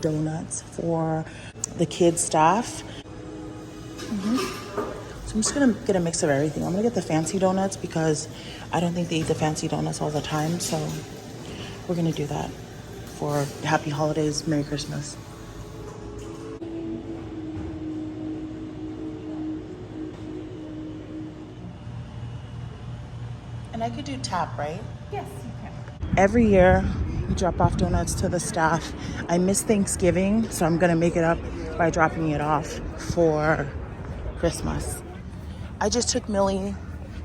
donuts for the kids staff. So I'm just gonna get a mix of everything. I'm gonna get the fancy donuts because I don't think they eat the fancy donuts all the time. So we're gonna do that for happy holidays, Merry Christmas. And I could do tap, right? Yes, you can. Every year we drop off donuts to the staff. I miss Thanksgiving, so I'm gonna make it up by dropping it off for Christmas. I just took Mili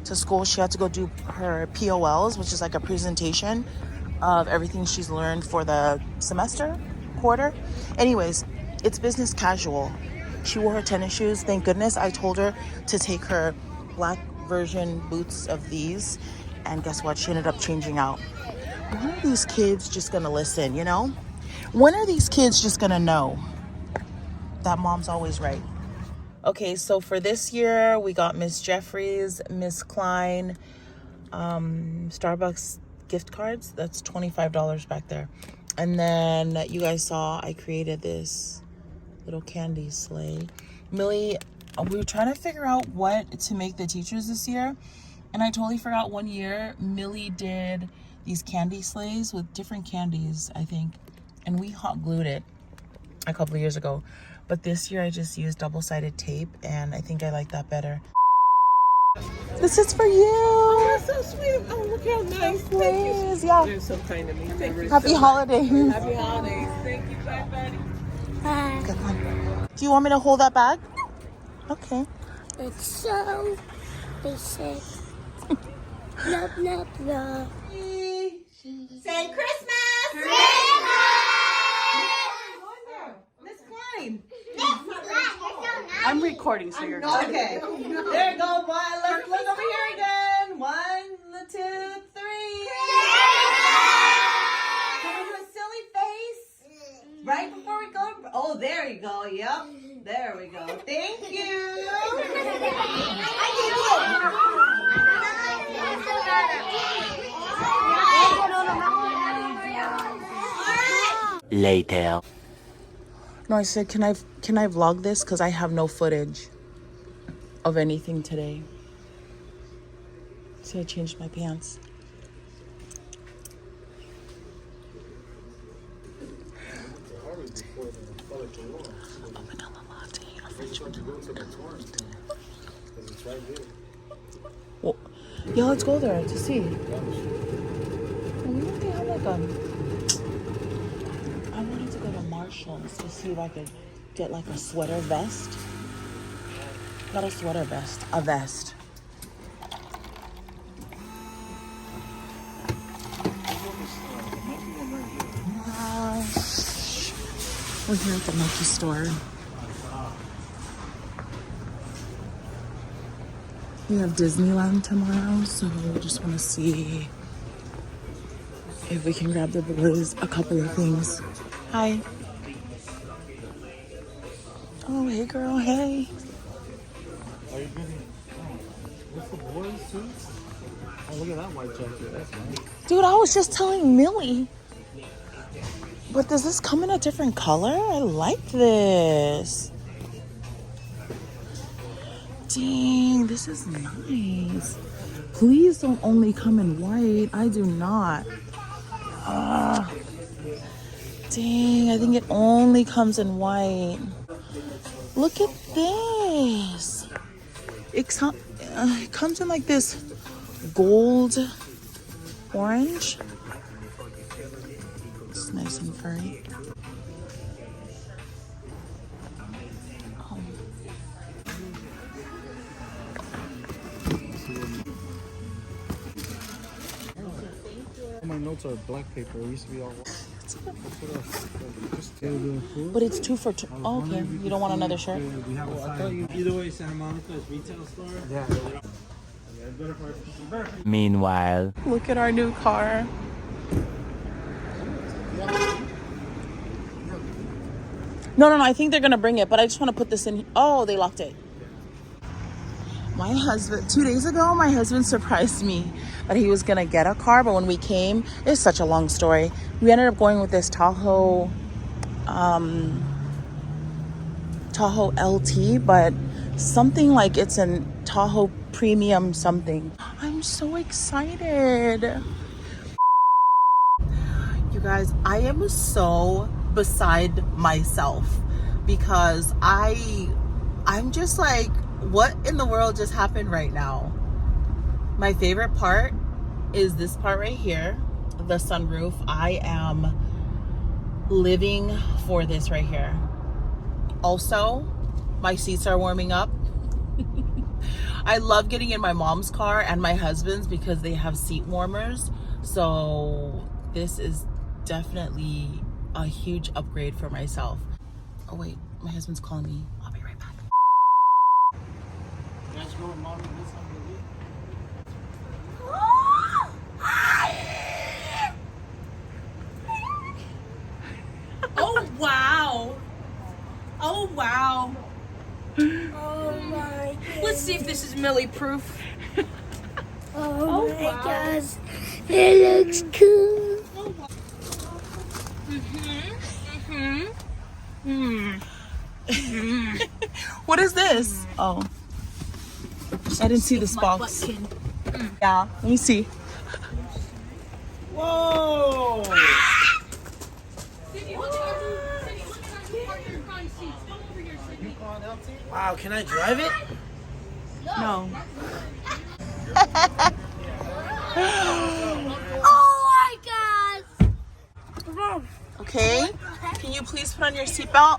to school. She had to go do her POLs, which is like a presentation of everything she's learned for the semester, quarter. Anyways, it's business casual. She wore her tennis shoes. Thank goodness I told her to take her black version boots of these. And guess what? She ended up changing out. When are these kids just gonna listen, you know? When are these kids just gonna know that mom's always right? Okay, so for this year, we got Miss Jeffries, Miss Klein, Starbucks gift cards. That's $25 back there. And then you guys saw I created this little candy sleigh. Mili, we were trying to figure out what to make the teachers this year. And I totally forgot one year, Mili did these candy sleighs with different candies, I think. And we hot glued it a couple of years ago. But this year I just used double-sided tape and I think I like that better. This is for you. Oh, that's so sweet. Oh, look how nice. Please, yeah. You're so kind to me. Thank you. Happy holidays. Happy holidays. Thank you. Bye, buddy. Bye. Good one. Do you want me to hold that bag? Okay. It's so basic. Love, love, love. Say Christmas. Miss Klein. I'm recording, so you're good. Okay. There you go. One. Let's look over here again. 1, 2, 3. Can we do a silly face? Right before we go. Oh, there you go. Yep. There we go. Thank you. Later. No, I said, can I vlog this? Because I have no footage of anything today. See, I changed my pants. A vanilla latte, a French vanilla latte. Well, yeah, let's go there to see. I wonder if they have like I wanted to go to Marshall's to see if I could get like a sweater vest. Not a sweater vest, a vest. We're here at the Nike store. We have Disneyland tomorrow, so we just want to see if we can grab the boys a couple of things. Hi. Oh, hey girl, hey. Are you getting, what's the boys too? Oh, look at that white jacket, that's nice. Dude, I was just telling Mili. But does this come in a different color? I like this. Dang, this is nice. Please don't only come in white. I do not. Dang, I think it only comes in white. Look at this. It comes in like this gold orange. It's nice and furry. Oh. My notes are black paper. It used to be all white. But it's 2 for 2. Oh, okay. You don't want another shirt? We have I thought you either way Santa Monica's retail store. Yeah. Meanwhile. Look at our new car. No, I think they're gonna bring it, but I just want to put this in. Oh, they locked it. My husband, 2 days ago, my husband surprised me that he was gonna get a car, but when we came, it's such a long story. We ended up going with this Tahoe Tahoe LT, but something like it's a Tahoe Premium something. I'm so excited. You guys, I am so beside myself because I'm just like, what in the world just happened right now? My favorite part is this part right here, the sunroof. I am living for this right here. Also, my seats are warming up. I love getting in my mom's car and my husband's because they have seat warmers. So this is definitely a huge upgrade for myself. Oh wait, my husband's calling me. I'll be right back. You guys go with mommy this time of the week? Oh wow! Oh wow! Oh my goodness. Let's see if this is Mili proof. Oh my gosh. It looks cool. What is this? Oh, I didn't see this box. Yeah, let me see. Whoa! Wow, can I drive it? No. Oh my gosh. Okay, can you please put on your seatbelt?